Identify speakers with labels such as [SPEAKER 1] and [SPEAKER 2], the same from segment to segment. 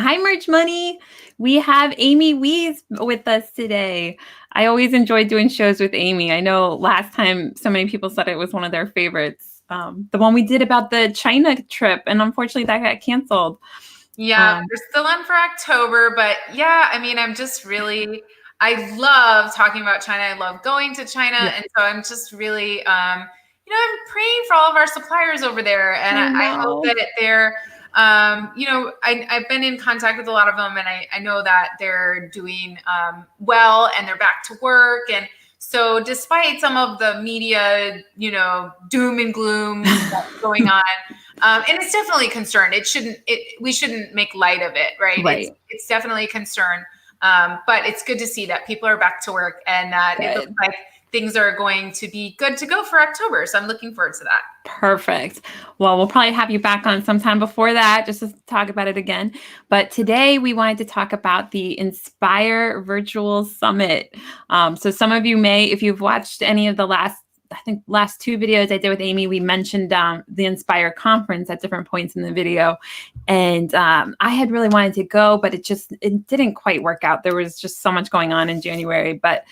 [SPEAKER 1] Hi, Merch Money. We have Amy Wees with us today. I always enjoy doing shows with Amy. I know last time so many people said it was one of their favorites. The one we did about the China trip, and unfortunately that got canceled.
[SPEAKER 2] Yeah, we're still on for October, but yeah, I mean, I love talking about China. I love going to China.
[SPEAKER 1] Yeah,
[SPEAKER 2] And so I'm just really, I'm praying for all of our suppliers over there. And
[SPEAKER 1] I
[SPEAKER 2] I hope
[SPEAKER 1] know.
[SPEAKER 2] that they're, I've been in contact with a lot of them, and I know that they're doing well and they're back to work. And so despite some of the media, doom and gloom that's going on, and it's definitely a concern. We shouldn't make light of it, right?
[SPEAKER 1] Right.
[SPEAKER 2] It's definitely a concern. But it's good to see that people are back to work and that it looks
[SPEAKER 1] Good.
[SPEAKER 2] like things are going to be good to go for October. So I'm looking forward to that.
[SPEAKER 1] Perfect. Well, we'll probably have you back on sometime before that just to talk about it again. But today we wanted to talk about the Inspire Virtual Summit. So some of you may, if you've watched any of the last two videos I did with Amy, we mentioned the Inspire conference at different points in the video. And I had really wanted to go, but it didn't quite work out. There was just so much going on in January. But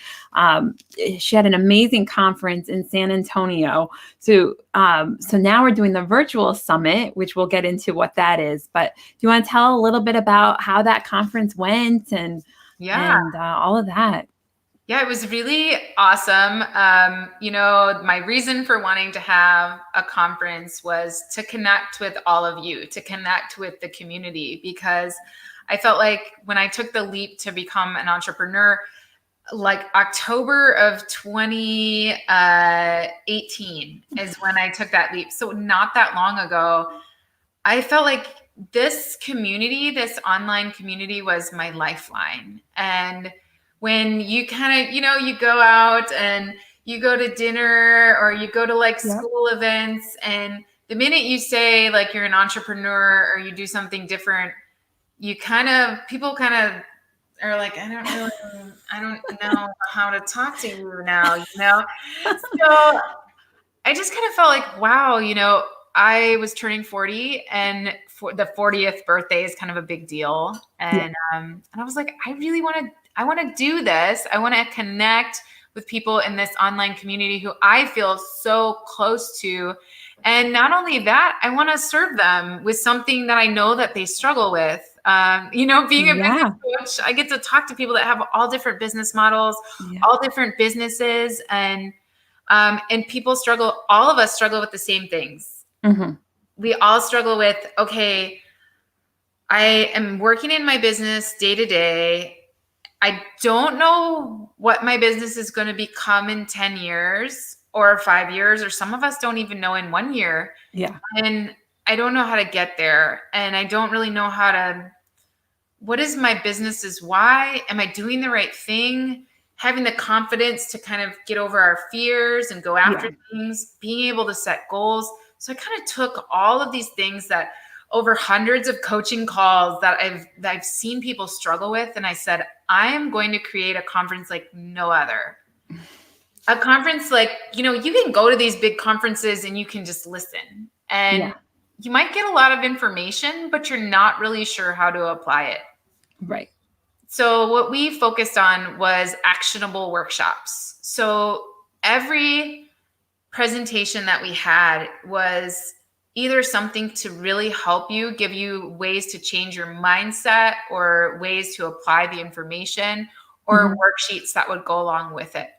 [SPEAKER 1] she had an amazing conference in San Antonio. So now we're doing the virtual summit, which we'll get into what that is. But do you want to tell a little bit about how that conference went and
[SPEAKER 2] Yeah.
[SPEAKER 1] all of that?
[SPEAKER 2] Yeah, it was really awesome. My reason for wanting to have a conference was to connect with all of you, to connect with the community, because I felt like when I took the leap to become an entrepreneur, like October of 2018 is when I took that leap. So not that long ago, I felt like this community, this online community was my lifeline. And when you kind of, you go out and you go to dinner or you go to like
[SPEAKER 1] Yep.
[SPEAKER 2] school events, and the minute you say like you're an entrepreneur or you do something different, people kind of are like, I don't know how to talk to you now, So I just kind of felt like, wow, I was turning 40, and for the 40th birthday is kind of a big deal.
[SPEAKER 1] Yeah.
[SPEAKER 2] And I was like, I want to do this. I want to connect with people in this online community who I feel so close to. And not only that, I want to serve them with something that I know that they struggle with. Being a business
[SPEAKER 1] Yeah.
[SPEAKER 2] coach, I get to talk to people that have all different business models,
[SPEAKER 1] Yeah.
[SPEAKER 2] all different businesses, and people struggle. All of us struggle with the same things.
[SPEAKER 1] Mm-hmm.
[SPEAKER 2] We all struggle with, okay, I am working in my business day to day. I don't know what my business is going to become in 10 years or 5 years, or some of us don't even know in 1 year.
[SPEAKER 1] Yeah.
[SPEAKER 2] And I don't know how to get there. And I don't really know what is my business's why? Am I doing the right thing? Having the confidence to kind of get over our fears and go after
[SPEAKER 1] Yeah.
[SPEAKER 2] things, being able to set goals. So I kind of took all of these things that over hundreds of coaching calls that I've seen people struggle with, and I said, I am going to create a conference like no other. A conference like, you can go to these big conferences and you can just listen, and
[SPEAKER 1] Yeah.
[SPEAKER 2] you might get a lot of information, but you're not really sure how to apply it.
[SPEAKER 1] Right.
[SPEAKER 2] So what we focused on was actionable workshops. So every presentation that we had was either something to really help you, give you ways to change your mindset or ways to apply the information, or
[SPEAKER 1] Mm-hmm.
[SPEAKER 2] worksheets that would go along with it.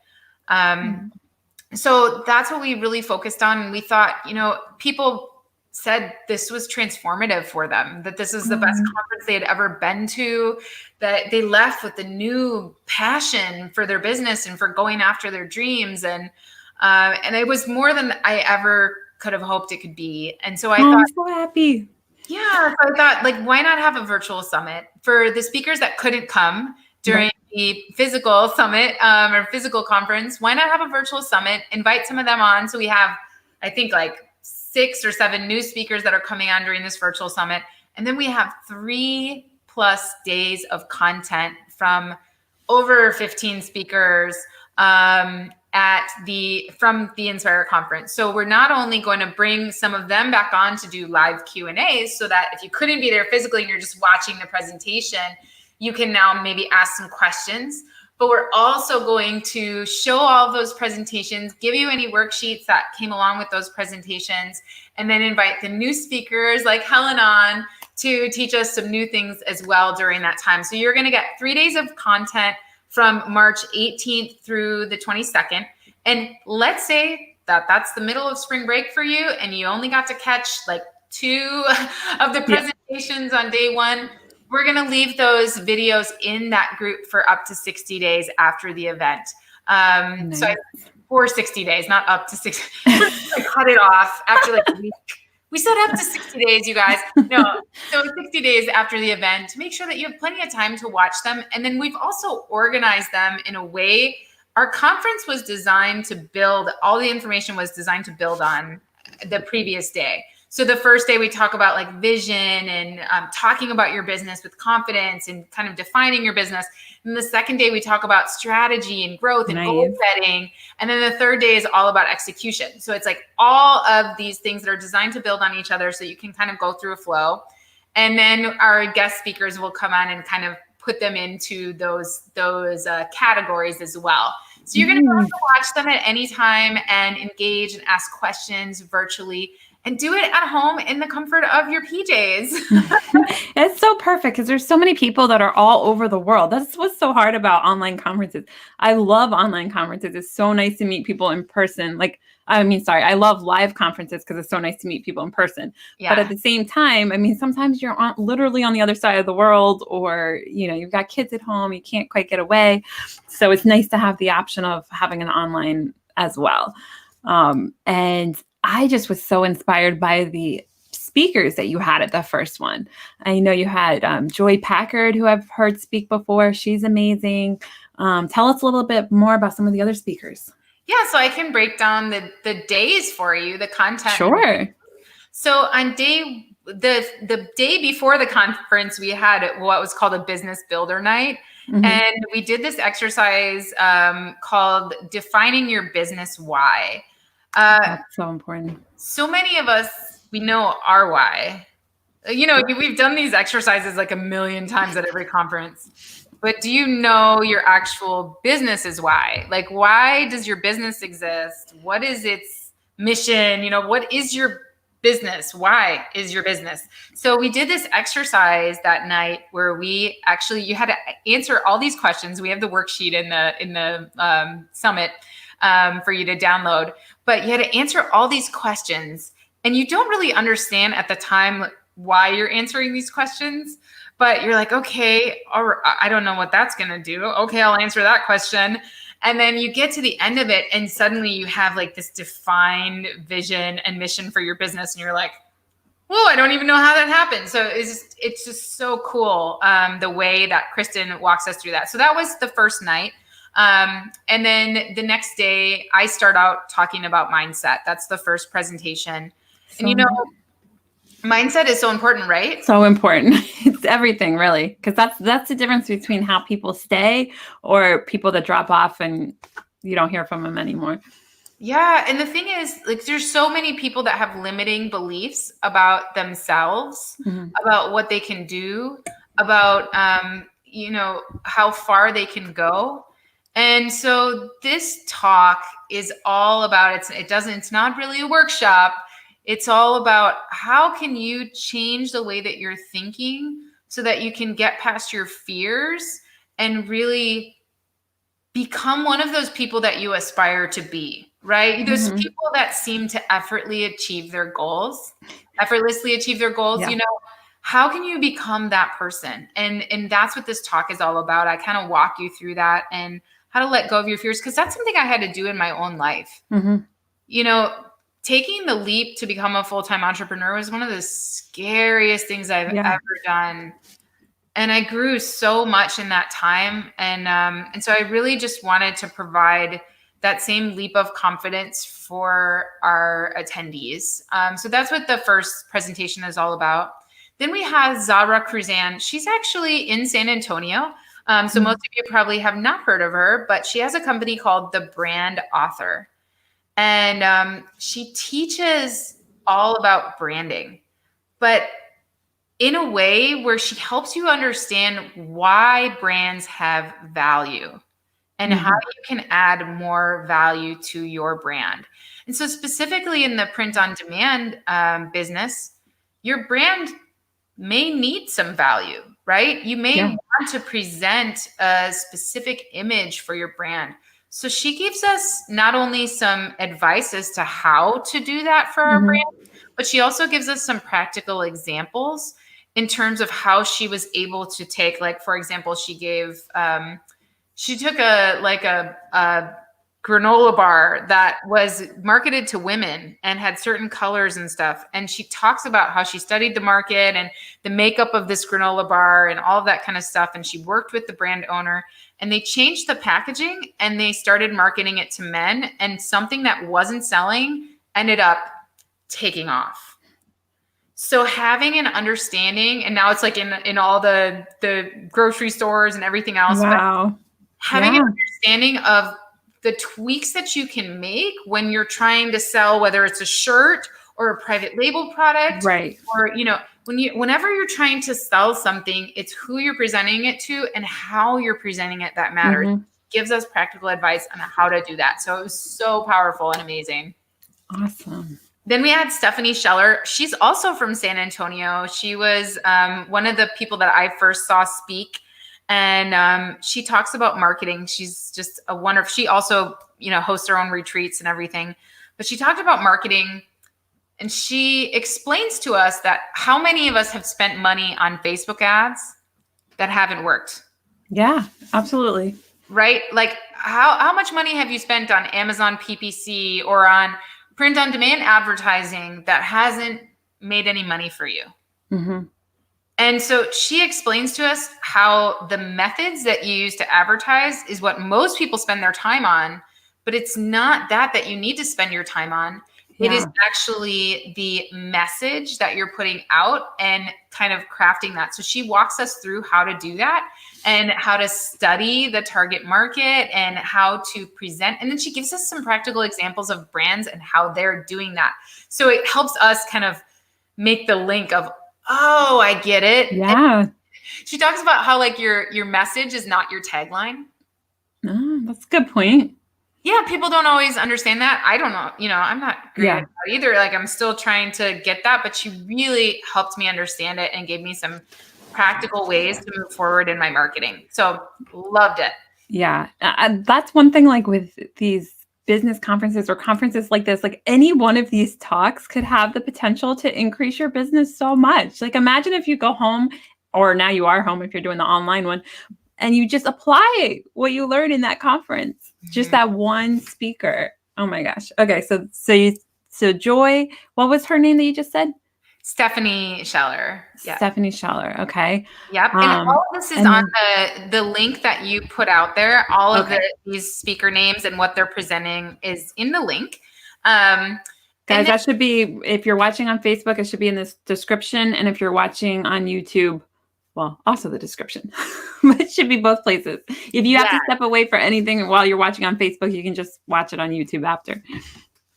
[SPEAKER 2] So that's what we really focused on. And we thought, people said this was transformative for them, that this is the best conference they had ever been to, that they left with a new passion for their business and for going after their dreams. And it was more than I ever could have hoped it could be. And so I
[SPEAKER 1] Oh,
[SPEAKER 2] thought,
[SPEAKER 1] I'm so happy.
[SPEAKER 2] yeah, so I thought, like, why not have a virtual summit for the speakers that couldn't come during
[SPEAKER 1] Right.
[SPEAKER 2] the physical summit or physical conference? Why not have a virtual summit? Invite some of them on. So we have, I think, like 6 or 7 new speakers that are coming on during this virtual summit. And then we have 3+ days of content from over 15 speakers. from the Inspire conference. So we're not only going to bring some of them back on to do live Q&As so that if you couldn't be there physically and you're just watching the presentation, you can now maybe ask some questions. But we're also going to show all of those presentations, give you any worksheets that came along with those presentations, and then invite the new speakers like Helen on to teach us some new things as well during that time. So you're going to get 3 days of content from March 18th through the 22nd. And let's say that that's the middle of spring break for you and you only got to catch like 2 of the presentations on day 1. We're going to leave those videos in that group for up to 60 days after the event.
[SPEAKER 1] Nice.
[SPEAKER 2] So for 60 days, not up to 60. I cut it off after like a week. We said up to 60 days, you guys. No, so 60 days after the event, make sure that you have plenty of time to watch them. And then we've also organized them in a way. Our conference was designed to build, all the information was designed to build on the previous day. So the first day we talk about like vision and talking about your business with confidence and kind of defining your business. And the second day we talk about strategy and growth and goal setting. And then the third day is all about execution. So it's like all of these things that are designed to build on each other so you can kind of go through a flow. And then our guest speakers will come on and kind of put them into those categories as well. So you're going to be able to watch them at any time and engage and ask questions virtually. And do it at home in the comfort of your PJs.
[SPEAKER 1] It's so perfect because there's so many people that are all over the world. That's what's so hard about online conferences. I love online conferences. It's so nice to meet people in person. I love live conferences because it's so nice to meet people in person. Yeah. But at the same time, sometimes you're literally on the other side of the world, or, you've got kids at home, you can't quite get away. So it's nice to have the option of having an online as well. And I just was so inspired by the speakers that you had at the first one. I know you had Joy Packard, who I've heard speak before. She's amazing. Tell us a little bit more about some of the other speakers.
[SPEAKER 2] Yeah, so I can break down the days for you, the content.
[SPEAKER 1] Sure.
[SPEAKER 2] So on the day before the conference, we had what was called a business builder night. Mm-hmm. And we did this exercise called defining your business why.
[SPEAKER 1] That's so important.
[SPEAKER 2] So many of us, we know our why. We've done these exercises like a million times at every conference, but do you know your actual business's why? Like, why does your business exist? What is its mission? What is your business? Why is your business? So we did this exercise that night where you had to answer all these questions. We have the worksheet in the summit for you to download, but you had to answer all these questions and you don't really understand at the time why you're answering these questions, but you're like, okay, I don't know what that's going to do. Okay, I'll answer that question. And then you get to the end of it and suddenly you have like this defined vision and mission for your business. And you're like, whoa, I don't even know how that happened. So it's just so cool the way that Kristen walks us through that. So that was the first night. And then the next day I start out talking about mindset. That's the first presentation. And mindset is so important, right?
[SPEAKER 1] So important. It's everything really. Cause that's the difference between how people stay or people that drop off and you don't hear from them anymore.
[SPEAKER 2] Yeah. And the thing is, like, there's so many people that have limiting beliefs about themselves, about what they can do, about, how far they can go. And so this talk is all about, it's not really a workshop. It's all about how can you change the way that you're thinking so that you can get past your fears and really become one of those people that you aspire to be, right? Those people that seem to effortlessly achieve their goals. Yeah. How can you become that person? And that's what this talk is all about. I kind of walk you through that and how to let go of your fears, because that's something I had to do in my own life. Taking the leap to become a full-time entrepreneur was one of the scariest things I've ever done. And I grew so much in that time. And so I really just wanted to provide that same leap of confidence for our attendees. So that's what the first presentation is all about. Then we have Zara Cruzan. She's actually in San Antonio. So most of you probably have not heard of her, but she has a company called The Brand Author. And she teaches all about branding, but in a way where she helps you understand why brands have value and how you can add more value to your brand. And so specifically in the print on demand business, your brand may need some value, right? You may want to present a specific image for your brand. So she gives us not only some advice as to how to do that for our brand, but she also gives us some practical examples in terms of how she was able to take, like, for example, she took a granola bar that was marketed to women and had certain colors and stuff. And she talks about how she studied the market and the makeup of this granola bar and all of that kind of stuff. And she worked with the brand owner, and they changed the packaging and they started marketing it to men. And something that wasn't selling ended up taking off. So having an understanding, and now it's like in all the grocery stores and everything else.
[SPEAKER 1] Wow.
[SPEAKER 2] Having an understanding of the tweaks that you can make when you're trying to sell, whether it's a shirt or a private label product,
[SPEAKER 1] right?
[SPEAKER 2] Or, whenever you're trying to sell something, it's who you're presenting it to and how you're presenting it that matters. Gives us practical advice on how to do that. So it was so powerful and amazing.
[SPEAKER 1] Awesome.
[SPEAKER 2] Then we had Stephanie Scheller. She's also from San Antonio. She was one of the people that I first saw speak. And she talks about marketing. She's just a wonderful, she also, hosts her own retreats and everything, but she talked about marketing, and she explains to us that how many of us have spent money on Facebook ads that haven't worked.
[SPEAKER 1] Yeah, absolutely.
[SPEAKER 2] Right? Like how much money have you spent on Amazon PPC or on print on demand advertising that hasn't made any money for you? And so she explains to us how the methods that you use to advertise is what most people spend their time on, but it's not that you need to spend your time on. It is actually the message that you're putting out and kind of crafting that. So she walks us through how to do that and how to study the target market and how to present. And then she gives us some practical examples of brands and how they're doing that. So it helps us kind of make the link of, oh, I get it.
[SPEAKER 1] Yeah.
[SPEAKER 2] And she talks about how like your message is not your tagline.
[SPEAKER 1] Oh, that's a good point.
[SPEAKER 2] Yeah, people don't always understand that. I don't know. I'm not great at that either. Like I'm still trying to get that, but she really helped me understand it and gave me some practical ways to move forward in my marketing. So loved it.
[SPEAKER 1] Yeah. That's one thing, like with these business conferences or conferences like this, like any one of these talks could have the potential to increase your business so much. Like imagine if you go home, or now you are home if you're doing the online one, and you just apply what you learned in that conference, just that one speaker. Oh my gosh. Okay. So Joy, what was her name that you just said?
[SPEAKER 2] Stephanie Scheller.
[SPEAKER 1] Yeah. Stephanie Scheller. Okay.
[SPEAKER 2] Yep. And all of this is on the link that you put out there. All of these speaker names and what they're presenting is in the link.
[SPEAKER 1] Guys, that should be, if you're watching on Facebook, it should be in this description. And if you're watching on YouTube, well, also the description, but it should be both places. If you have to step away for anything while you're watching on Facebook, you can just watch it on YouTube after.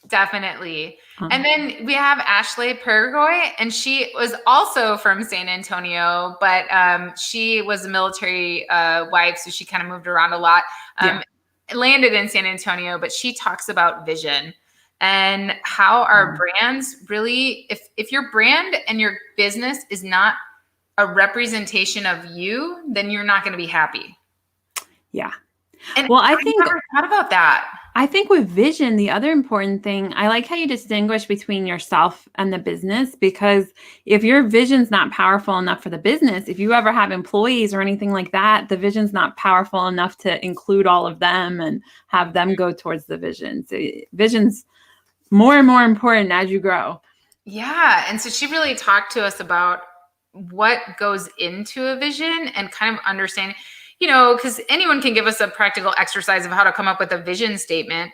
[SPEAKER 2] Definitely. And then we have Ashley Paragoy, and she was also from San Antonio, but she was a military wife, so she kind of moved around a lot. Landed in San Antonio, but she talks about vision and how our brands really, if your brand and your business is not a representation of you, then you're not going to be happy.
[SPEAKER 1] Yeah.
[SPEAKER 2] And well, I think never thought about that.
[SPEAKER 1] I think with vision, the other important thing, I like how you distinguish between yourself and the business, because if your vision's not powerful enough for the business, if you ever have employees or anything like that, the vision's not powerful enough to include all of them and have them go towards the vision. So vision's more and more important as you grow.
[SPEAKER 2] Yeah. And so she really talked to us about what goes into a vision and kind of understanding, because anyone can give us a practical exercise of how to come up with a vision statement.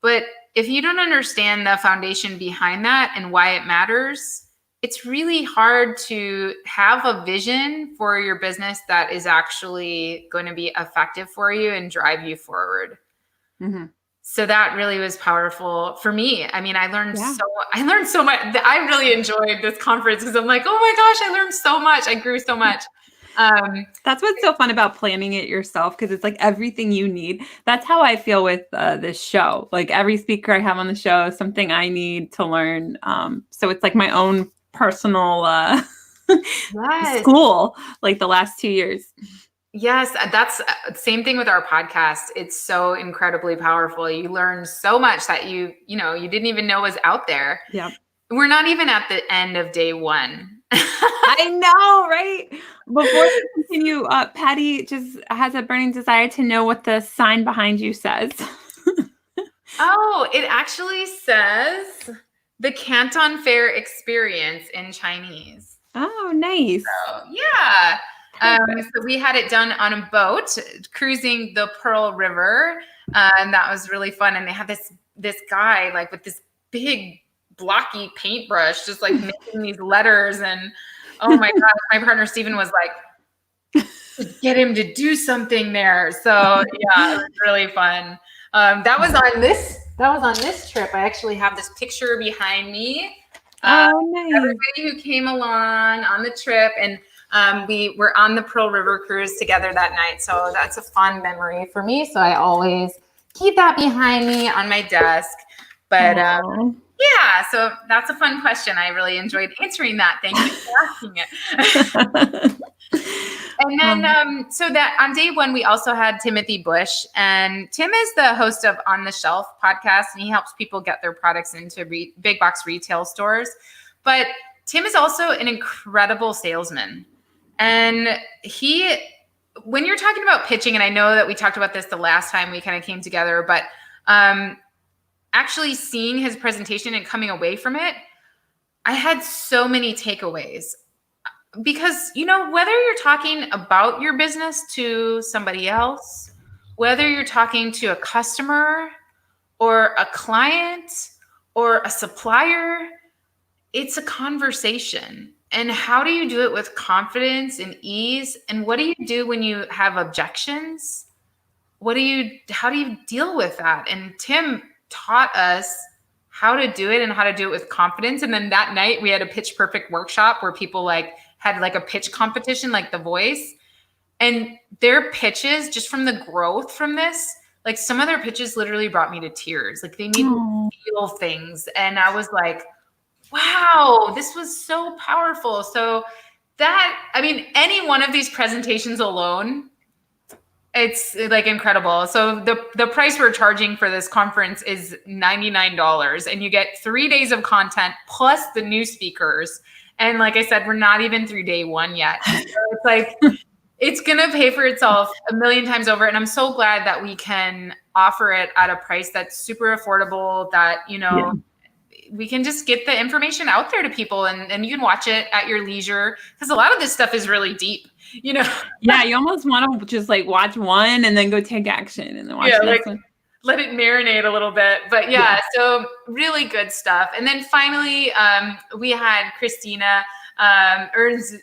[SPEAKER 2] But if you don't understand the foundation behind that and why it matters, it's really hard to have a vision for your business that is actually going to be effective for you and drive you forward.
[SPEAKER 1] Mm-hmm.
[SPEAKER 2] So that really was powerful for me. I mean, I learned
[SPEAKER 1] Yeah.
[SPEAKER 2] so much. I really enjoyed this conference because I'm like, oh my gosh, I learned so much. I grew so much.
[SPEAKER 1] That's what's so fun about planning it yourself, because it's like everything you need. That's how I feel with this show. Like every speaker I have on the show, something I need to learn. So it's like my own personal
[SPEAKER 2] Yes.
[SPEAKER 1] school, like the last 2 years.
[SPEAKER 2] Yes, that's same thing with our podcast. It's so incredibly powerful. You learn so much that you didn't even know was out there.
[SPEAKER 1] Yeah.
[SPEAKER 2] We're not even at the end of day one.
[SPEAKER 1] I know, right? Before we continue, Patty just has a burning desire to know what the sign behind you says.
[SPEAKER 2] Oh, it actually says the Canton Fair experience in Chinese.
[SPEAKER 1] Oh, nice.
[SPEAKER 2] So, yeah. So we had it done on a boat cruising the Pearl River, and that was really fun. And they had this guy like with this big blocky paintbrush, just like making these letters. And oh my gosh, my partner Steven was like, get him to do something there. So yeah, it was really fun. That was on this trip. I actually have this picture behind me.
[SPEAKER 1] Oh, nice.
[SPEAKER 2] Everybody who came along on the trip, and we were on the Pearl River cruise together that night. So that's a fun memory for me. So I always keep that behind me on my desk. But yeah, so that's a fun question. I really enjoyed answering that. Thank you for asking it. And then, so that on day one, we also had Timothy Bush, and Tim is the host of On the Shelf podcast, and he helps people get their products into big box retail stores. But Tim is also an incredible salesman. And when you're talking about pitching, and I know that we talked about this the last time we kind of came together, but actually seeing his presentation and coming away from it, I had so many takeaways. Because, whether you're talking about your business to somebody else, whether you're talking to a customer or a client or a supplier, it's a conversation. And how do you do it with confidence and ease? And what do you do when you have objections? How do you deal with that? And Tim taught us how to do it and how to do it with confidence. And then that night we had a pitch perfect workshop where people had a pitch competition, like The Voice, and their pitches, just from the growth from this, like some of their pitches literally brought me to tears. Like they made me feel things. And I was like, wow, this was so powerful. So any one of these presentations alone, it's like incredible. So the price we're charging for this conference is $99, and you get 3 days of content plus the new speakers. And like I said, we're not even through day one yet. So it's like, it's going to pay for itself a million times over. And I'm so glad that we can offer it at a price that's super affordable, that, we can just get the information out there to people, and you can watch it at your leisure, because a lot of this stuff is really deep,
[SPEAKER 1] Yeah, you almost want to just watch one and then go take action and then watch the next one.
[SPEAKER 2] Let it marinate a little bit. But yeah, so really good stuff. And then finally, we had Christina Urzimkaya.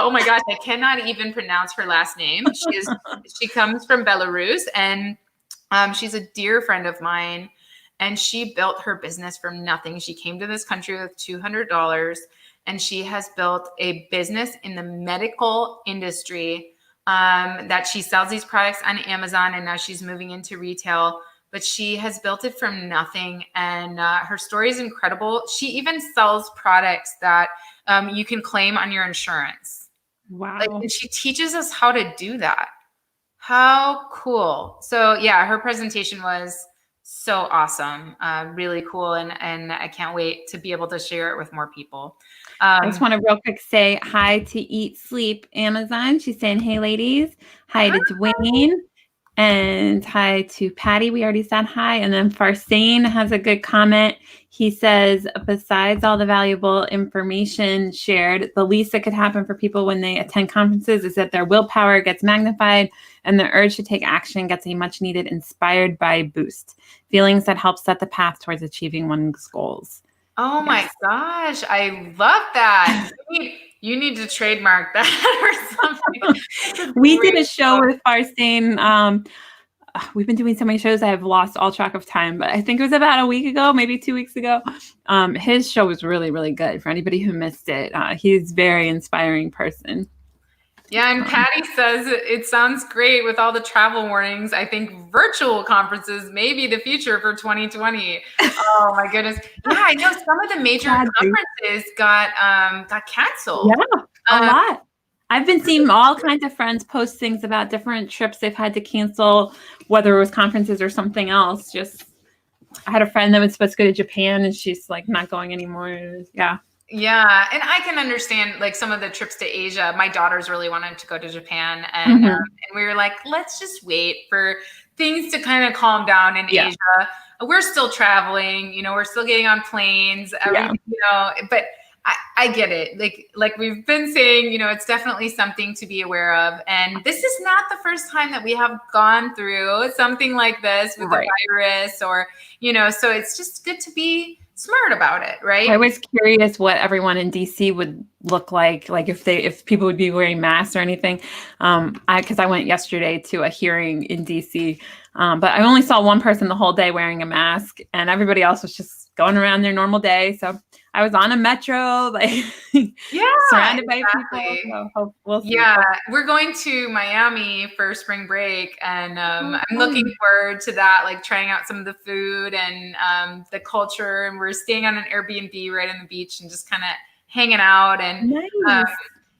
[SPEAKER 2] Oh my gosh, I cannot even pronounce her last name. She comes from Belarus, and she's a dear friend of mine. And she built her business from nothing. She came to this country with $200, and she has built a business in the medical industry that she sells these products on Amazon, and now she's moving into retail. But she has built it from nothing, and her story is incredible. She even sells products that you can claim on your insurance.
[SPEAKER 1] Wow.
[SPEAKER 2] And she teaches us how to do that. How cool. So yeah, her presentation was so awesome. Really cool. And I can't wait to be able to share it with more people.
[SPEAKER 1] I just want to real quick say hi to Eat Sleep Amazon. She's saying, hey, ladies. Hi to Dwayne. And hi to Patty. We already said hi. And then Farsane has a good comment. He says, besides all the valuable information shared, the least that could happen for people when they attend conferences is that their willpower gets magnified and the urge to take action gets a much needed inspired by boost. Feelings that help set the path towards achieving one's goals.
[SPEAKER 2] Oh my
[SPEAKER 1] Yes.
[SPEAKER 2] gosh, I love that. You need to trademark that or something. That's a
[SPEAKER 1] We did a
[SPEAKER 2] great
[SPEAKER 1] show
[SPEAKER 2] book.
[SPEAKER 1] with Farstain. We've been doing so many shows I have lost all track of time, but I think it was about a week ago, maybe 2 weeks ago. His show was really, really good for anybody who missed it. He's a very inspiring person.
[SPEAKER 2] Yeah, and Patty says it sounds great with all the travel warnings. I think virtual conferences may be the future for 2020. Oh my goodness. Yeah, I know some of the major
[SPEAKER 1] Sadly.
[SPEAKER 2] conferences got canceled.
[SPEAKER 1] Yeah, a
[SPEAKER 2] Um,
[SPEAKER 1] lot. I've been seeing all kinds of friends post things about different trips they've had to cancel, whether it was conferences or something else. Just, I had a friend that was supposed to go to Japan and she's like not going anymore. Yeah.
[SPEAKER 2] Yeah, and I can understand like some of the trips to Asia. My daughters really wanted to go to Japan,
[SPEAKER 1] Mhm.
[SPEAKER 2] and we were like, let's just wait for things to kind of calm down in
[SPEAKER 1] Yeah.
[SPEAKER 2] Asia. We're still traveling, we're still getting on planes,
[SPEAKER 1] Yeah.
[SPEAKER 2] everything, but I get it. Like we've been saying, it's definitely something to be aware of. And this is not the first time that we have gone through something like this with the
[SPEAKER 1] Right.
[SPEAKER 2] virus or, so it's just good to be smart about it,
[SPEAKER 1] I
[SPEAKER 2] right?
[SPEAKER 1] was curious what everyone in DC would look like if people would be wearing masks or anything. Because I went yesterday to a hearing in DC, but I only saw one person the whole day wearing a mask, and everybody else was just going around their normal day. So I was on a metro, like
[SPEAKER 2] Yeah,
[SPEAKER 1] surrounded by people.
[SPEAKER 2] exactly.
[SPEAKER 1] So we'll see.
[SPEAKER 2] Yeah, we're going to Miami for spring break, and
[SPEAKER 1] Oh,
[SPEAKER 2] I'm looking
[SPEAKER 1] fun.
[SPEAKER 2] forward to that, like trying out some of the food and the culture. And we're staying on an Airbnb right on the beach and just kind of hanging out. And um,
[SPEAKER 1] Nice.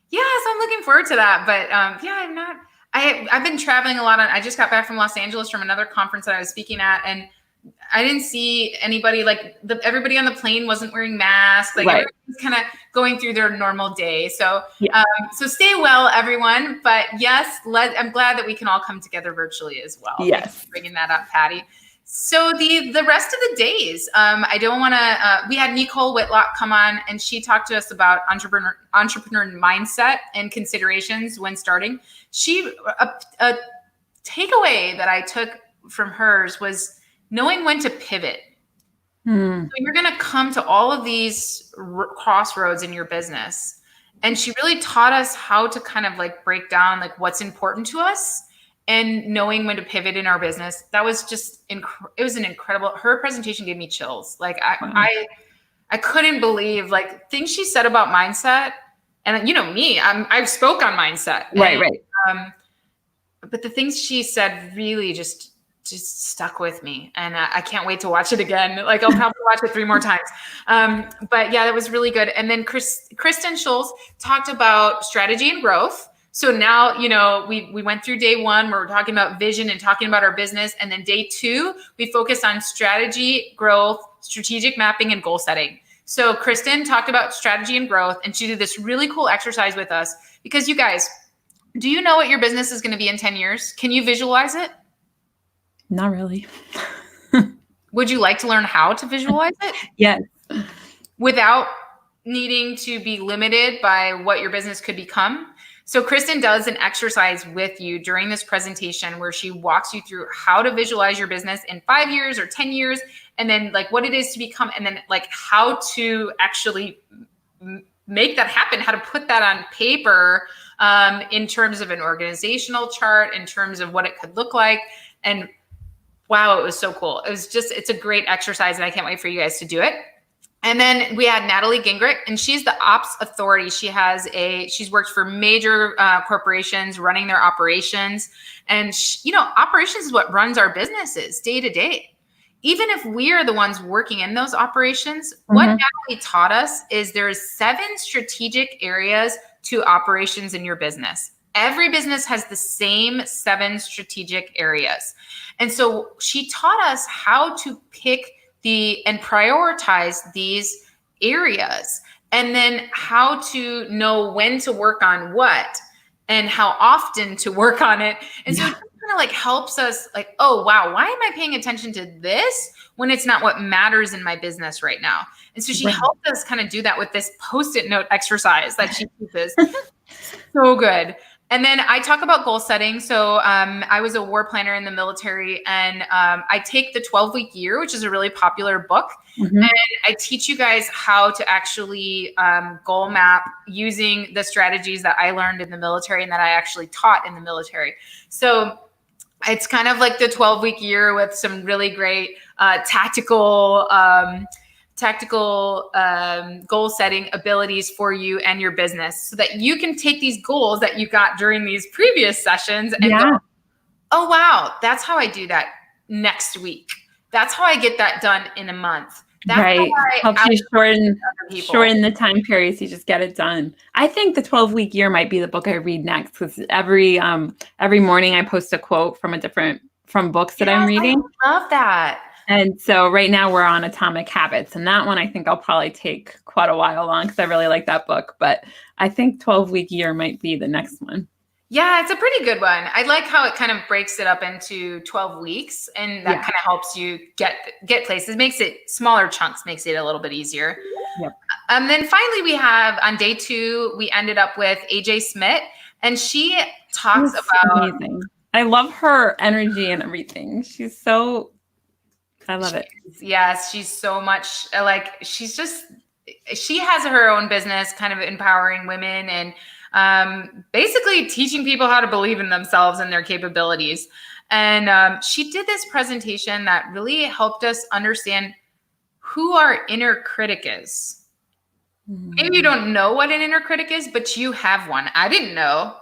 [SPEAKER 2] yeah, so I'm looking forward to that. But yeah, I'm not. I've been traveling a lot. I just got back from Los Angeles from another conference that I was speaking at, and I didn't see anybody everybody on the plane wasn't wearing masks. Like
[SPEAKER 1] Right.
[SPEAKER 2] everybody's kind of going through their normal day. So,
[SPEAKER 1] Yeah.
[SPEAKER 2] so stay well, everyone. But yes, I'm glad that we can all come together virtually as well. Thanks
[SPEAKER 1] Yes.
[SPEAKER 2] for bringing that up, Patty. So the rest of the days, I don't want to. We had Nicole Whitlock come on, and she talked to us about entrepreneur mindset and considerations when starting. A takeaway that I took from hers was knowing when to pivot.
[SPEAKER 1] Hmm.
[SPEAKER 2] So you're going to come to all of these crossroads in your business. And she really taught us how to kind of like break down like what's important to us and knowing when to pivot in our business. That was just, it was an incredible, her presentation gave me chills. Like
[SPEAKER 1] Wow.
[SPEAKER 2] I couldn't believe like things she said about mindset. And me, I've spoke on mindset.
[SPEAKER 1] Right.
[SPEAKER 2] And,
[SPEAKER 1] Right.
[SPEAKER 2] but the things she said really just stuck with me, and I can't wait to watch it again. Like I'll probably watch it 3 more times. But yeah, that was really good. And then Kristen Schultz talked about strategy and growth. So now, we went through day 1 where we're talking about vision and talking about our business. And then day 2, we focused on strategy, growth, strategic mapping, and goal setting. So Kristen talked about strategy and growth, and she did this really cool exercise with us because you guys, do you know what your business is going to be in 10 years? Can you visualize it?
[SPEAKER 1] Not really.
[SPEAKER 2] Would you like to learn how to visualize it
[SPEAKER 1] Yes.
[SPEAKER 2] without needing to be limited by what your business could become? So Kristen does an exercise with you during this presentation where she walks you through how to visualize your business in 5 years or 10 years, and then like what it is to become, and then like how to actually make that happen, how to put that on paper in terms of an organizational chart, in terms of what it could look like. And wow, it was so cool. It's a great exercise, and I can't wait for you guys to do it. And then we had Natalie Gingrich, and she's the ops authority. She's worked for major corporations running their operations. And operations is what runs our businesses day to day. Even if we are the ones working in those operations, what Natalie taught us is there's 7 strategic areas to operations in your business. Every business has the same 7 strategic areas. And so she taught us how to pick and prioritize these areas, and then how to know when to work on what and how often to work on it. And so it kind of like helps us like, oh, wow, why am I paying attention to this when it's not what matters in my business right now? And so she helped us kind of do that with this Post-it note exercise that she teaches. So good. And then I talk about goal setting. So I was a war planner in the military, and I take the 12-week year, which is a really popular book.
[SPEAKER 1] Mm-hmm.
[SPEAKER 2] And I teach you guys how to actually goal map using the strategies that I learned in the military and that I actually taught in the military. So it's kind of like the 12-week year with some really great tactical goal setting abilities for you and your business, so that you can take these goals that you got during these previous sessions and go, oh, wow, that's how I do that next week. That's how I get that done in a month. That's
[SPEAKER 1] right. Helps you shorten the time periods. You just get it done. I think the 12-week year might be the book I read next, because every morning I post a quote from books that I'm reading.
[SPEAKER 2] I love that.
[SPEAKER 1] And so right now we're on Atomic Habits, and that one I think I'll probably take quite a while on, because I really like that book. But I think 12-week year might be the next one.
[SPEAKER 2] Yeah, it's a pretty good one. I like how it kind of breaks it up into 12 weeks, and that kind of helps you get places, makes it smaller chunks, makes it a little bit easier.
[SPEAKER 1] Yep.
[SPEAKER 2] Then finally we have, on day 2, we ended up with AJ Smith, and she talks about
[SPEAKER 1] amazing. I love her energy and everything. I love it.
[SPEAKER 2] Yes, she's so much she has her own business, kind of empowering women and basically teaching people how to believe in themselves and their capabilities. And she did this presentation that really helped us understand who our inner critic is. Maybe you don't know what an inner critic is, but you have one. I didn't know,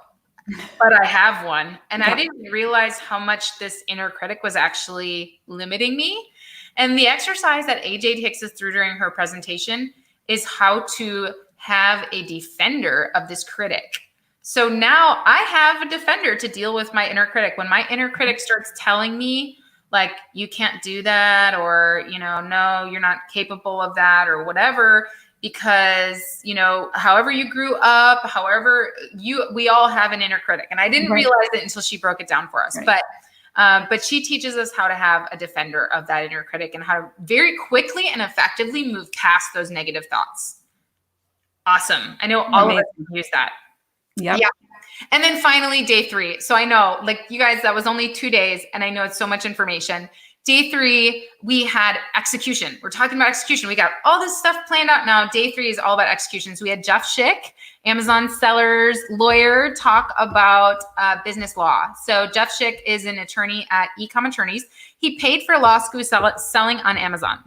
[SPEAKER 2] but I have one. And I didn't realize how much this inner critic was actually limiting me. And the exercise that AJ takes us through during her presentation is how to have a defender of this critic. So now I have a defender to deal with my inner critic. When my inner critic starts telling me, like, you can't do that, or, no, you're not capable of that, or whatever, because, however you grew up, we all have an inner critic. And I didn't realize it until she broke it down for us. But she teaches us how to have a defender of that inner critic, and how to very quickly and effectively move past those negative thoughts. Awesome. I know all of us can use that.
[SPEAKER 1] Yep.
[SPEAKER 2] Yeah. And then finally, day 3. So I know, you guys, that was only 2 days, and I know it's so much information. Day 3, we had execution. We're talking about execution. We got all this stuff planned out now. Day 3 is all about execution. So we had Jeff Schick, Amazon seller's lawyer, talk about business law. So Jeff Schick is an attorney at Ecom Attorneys. He paid for law school selling on Amazon.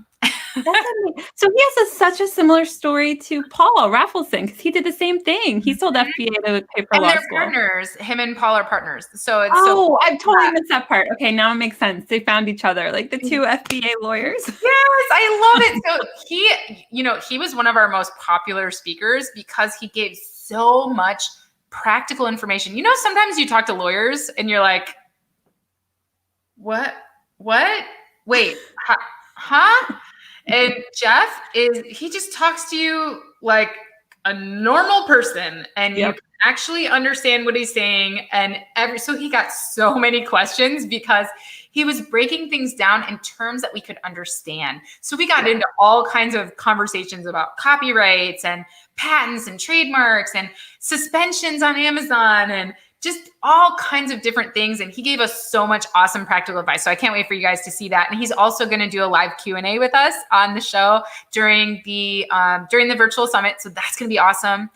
[SPEAKER 1] So he has such a similar story to Paul Raffleson, because he did the same thing. He sold FBA to pay for law school. And they're
[SPEAKER 2] partners. Him and Paul are partners. So it's
[SPEAKER 1] I totally missed that part. Okay, now it makes sense. They found each other, like the two FBA lawyers.
[SPEAKER 2] Yes, I love it. So he was one of our most popular speakers because he gave so much practical information. Sometimes you talk to lawyers and you're like, what? Wait, huh? And Jeff he just talks to you like a normal person, and you can actually understand what he's saying. And so he got so many questions because he was breaking things down in terms that we could understand. So we got into all kinds of conversations about copyrights and patents and trademarks and suspensions on Amazon and just all kinds of different things. And he gave us so much awesome practical advice. So I can't wait for you guys to see that. And he's also going to do a live Q&A with us on the show during the virtual summit. So that's going to be awesome.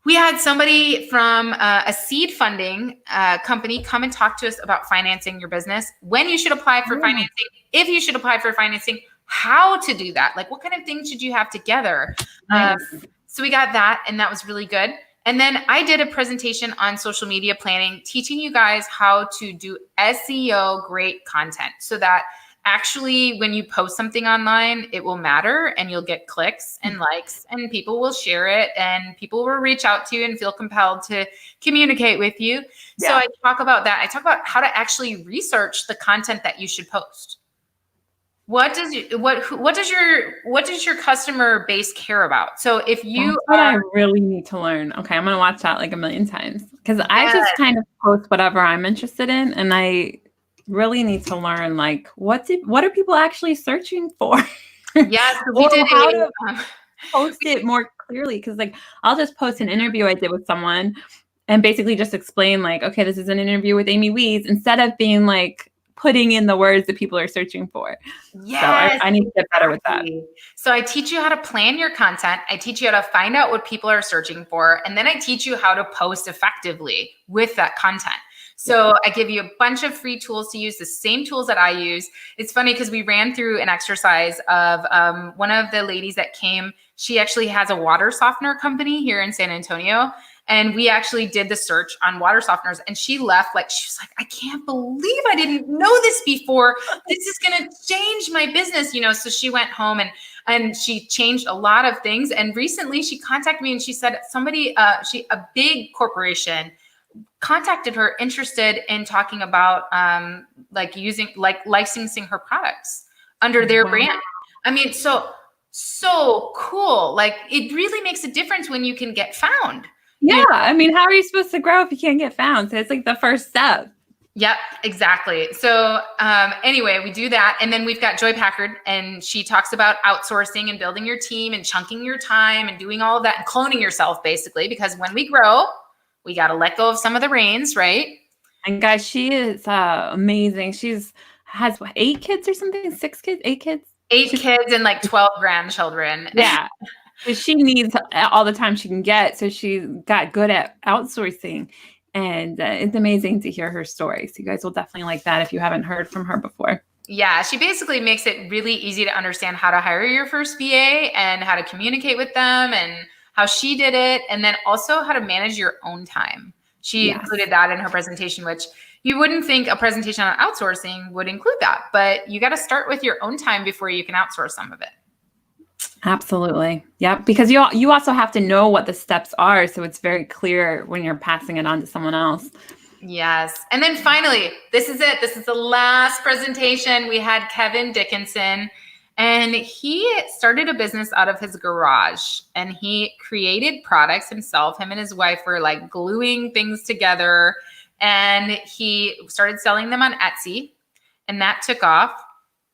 [SPEAKER 2] We had somebody from a seed funding company come and talk to us about financing your business, when you should apply for financing, if you should apply for financing, how to do that. Like, what kind of things should you have together? So we got that, and that was really good. And then I did a presentation on social media planning, teaching you guys how to do SEO great content, so that actually when you post something online, it will matter, and you'll get clicks and likes, and people will share it, and people will reach out to you and feel compelled to communicate with you. So I talk about that. I talk about how to actually research the content that you should post. What does your customer base care about? So if you
[SPEAKER 1] I really need to learn. Okay, I'm gonna watch that like a million times, because I just kind of post whatever I'm interested in, and I really need to learn, like, what are people actually searching for?
[SPEAKER 2] Yes, we did
[SPEAKER 1] how to post it more clearly, because like I'll just post an interview I did with someone, and basically just explain like, okay, this is an interview with Amy Weeds, instead of being like putting in the words that people are searching for.
[SPEAKER 2] Yes,
[SPEAKER 1] So I need to get better with that.
[SPEAKER 2] exactly. So I teach you how to plan your content. I teach you how to find out what people are searching for. And then I teach you how to post effectively with that content. So I give you a bunch of free tools to use, the same tools that I use. It's funny because we ran through an exercise of one of the ladies that came. She actually has a water softener company here in San Antonio. And we actually did the search on water softeners, and she left like, she was like, I can't believe I didn't know this before. This is going to change my business, you know? So she went home and she changed a lot of things. And recently she contacted me and she said somebody, a big corporation contacted her interested in talking about like licensing her products under their brand. I mean, so cool. Like it really makes a difference when you can get found.
[SPEAKER 1] Yeah. I mean, how are you supposed to grow if you can't get found? So it's like the first step.
[SPEAKER 2] Yep, exactly. So anyway, we do that. And then we've got Joy Packard, and she talks about outsourcing and building your team and chunking your time and doing all of that and cloning yourself, basically, because when we grow, we got to let go of some of the reins, right?
[SPEAKER 1] And guys, she is amazing. Has 8 kids or something? 6 kids? 8 kids?
[SPEAKER 2] 8 kids and like 12 grandchildren.
[SPEAKER 1] Yeah. She needs all the time she can get. So she got good at outsourcing. And it's amazing to hear her story. So you guys will definitely like that if you haven't heard from her before.
[SPEAKER 2] Yeah, she basically makes it really easy to understand how to hire your first VA and how to communicate with them and how she did it. And then also how to manage your own time. She included that in her presentation, which you wouldn't think a presentation on outsourcing would include that. But you got to start with your own time before you can outsource some of it.
[SPEAKER 1] Absolutely. Yep. Because you also have to know what the steps are. So it's very clear when you're passing it on to someone else.
[SPEAKER 2] Yes. And then finally, this is it. This is the last presentation. We had Kevin Dickinson, and he started a business out of his garage, and he created products himself. Him and his wife were like gluing things together, and he started selling them on Etsy, and that took off.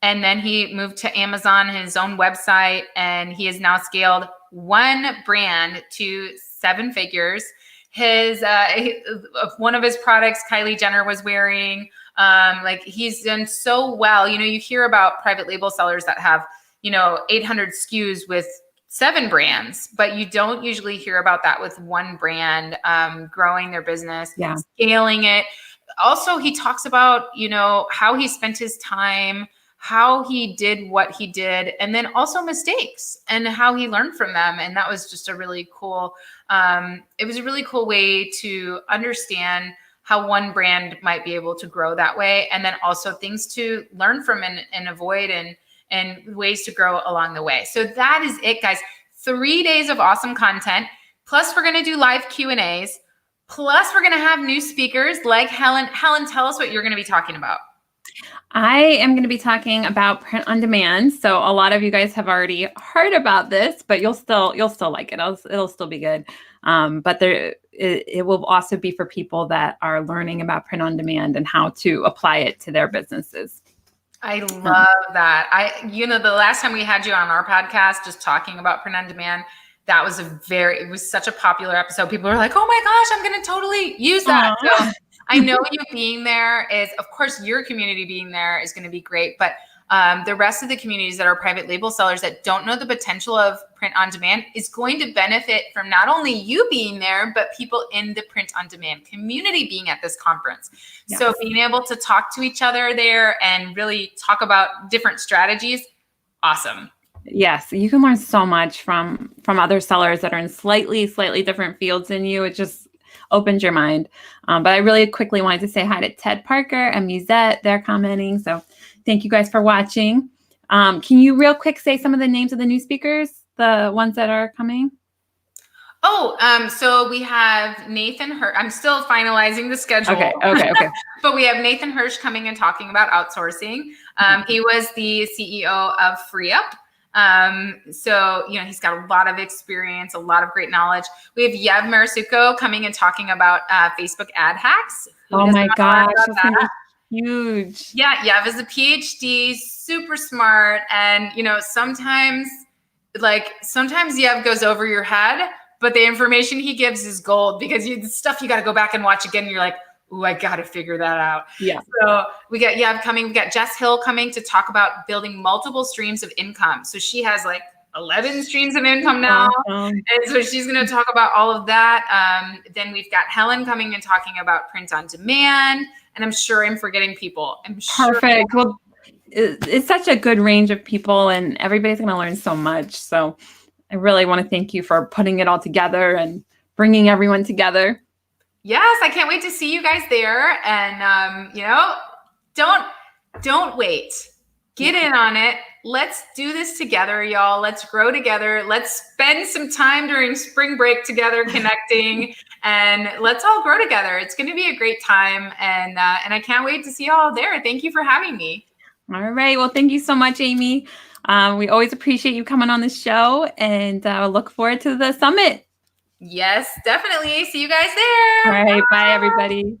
[SPEAKER 2] And then he moved to Amazon, his own website, and he has now scaled one brand to 7 figures. His one of his products, Kylie Jenner was wearing. Like he's done so well. You know, you hear about private label sellers that have 800 SKUs with 7 brands, but you don't usually hear about that with one brand growing their business, scaling it. Also, he talks about how he spent his time, how he did what he did, and then also mistakes and how he learned from them. And that was just a really cool, it was a really cool way to understand how one brand might be able to grow that way. And then also things to learn from and avoid and ways to grow along the way. So that is it, guys. 3 days of awesome content. Plus we're going to do live Q&As. Plus we're going to have new speakers like Helen. Helen, tell us what you're going to be talking about.
[SPEAKER 1] I am going to be talking about print on demand. So a lot of you guys have already heard about this, but you'll still like it. It'll still be good. But it will also be for people that are learning about print on demand and how to apply it to their businesses.
[SPEAKER 2] I love that. The last time we had you on our podcast, just talking about print on demand, that was it was such a popular episode. People were like, oh my gosh, I'm going to totally use that. So I know you being there is, of course, your community being there is going to be great, but the rest of the communities that are private label sellers that don't know the potential of print on demand is going to benefit from not only you being there, but people in the print on demand community being at this conference. Yes. So being able to talk to each other there and really talk about different strategies, awesome.
[SPEAKER 1] Yes, you can learn so much from other sellers that are in slightly different fields than you. It just opens your mind. But I really quickly wanted to say hi to Ted Parker and Musette. They're commenting. So thank you guys for watching. Can you real quick say some of the names of the new speakers, the ones that are coming?
[SPEAKER 2] So we have Nathan Hirsch. I'm still finalizing the schedule.
[SPEAKER 1] Okay.
[SPEAKER 2] But we have Nathan Hirsch coming and talking about outsourcing. He was the CEO of FreeUp. So he's got a lot of experience, a lot of great knowledge. We have Yev Marasuko coming and talking about Facebook ad hacks.
[SPEAKER 1] Oh my gosh, that's gonna be huge.
[SPEAKER 2] Yeah, Yev is a PhD, super smart, and sometimes Yev goes over your head, but the information he gives is gold, because the stuff you got to go back and watch again. And you're like, ooh, I got to figure that out.
[SPEAKER 1] Yeah.
[SPEAKER 2] So we got Jess Hill coming to talk about building multiple streams of income. So she has like 11 streams of income now.
[SPEAKER 1] Awesome.
[SPEAKER 2] And so she's going to talk about all of that. Then we've got Helen coming and talking about print on demand. And I'm sure I'm forgetting people.
[SPEAKER 1] Perfect. Well, it's such a good range of people, and everybody's going to learn so much. So I really want to thank you for putting it all together and bringing everyone together.
[SPEAKER 2] Yes, I can't wait to see you guys there. And, don't wait. Get in on it. Let's do this together, y'all. Let's grow together. Let's spend some time during spring break together connecting, and let's all grow together. It's going to be a great time, and I can't wait to see y'all there. Thank you for having me.
[SPEAKER 1] All right. Well, thank you so much, Amy. We always appreciate you coming on the show, and look forward to the summit.
[SPEAKER 2] Yes, definitely. See you guys there.
[SPEAKER 1] All right. Bye, everybody.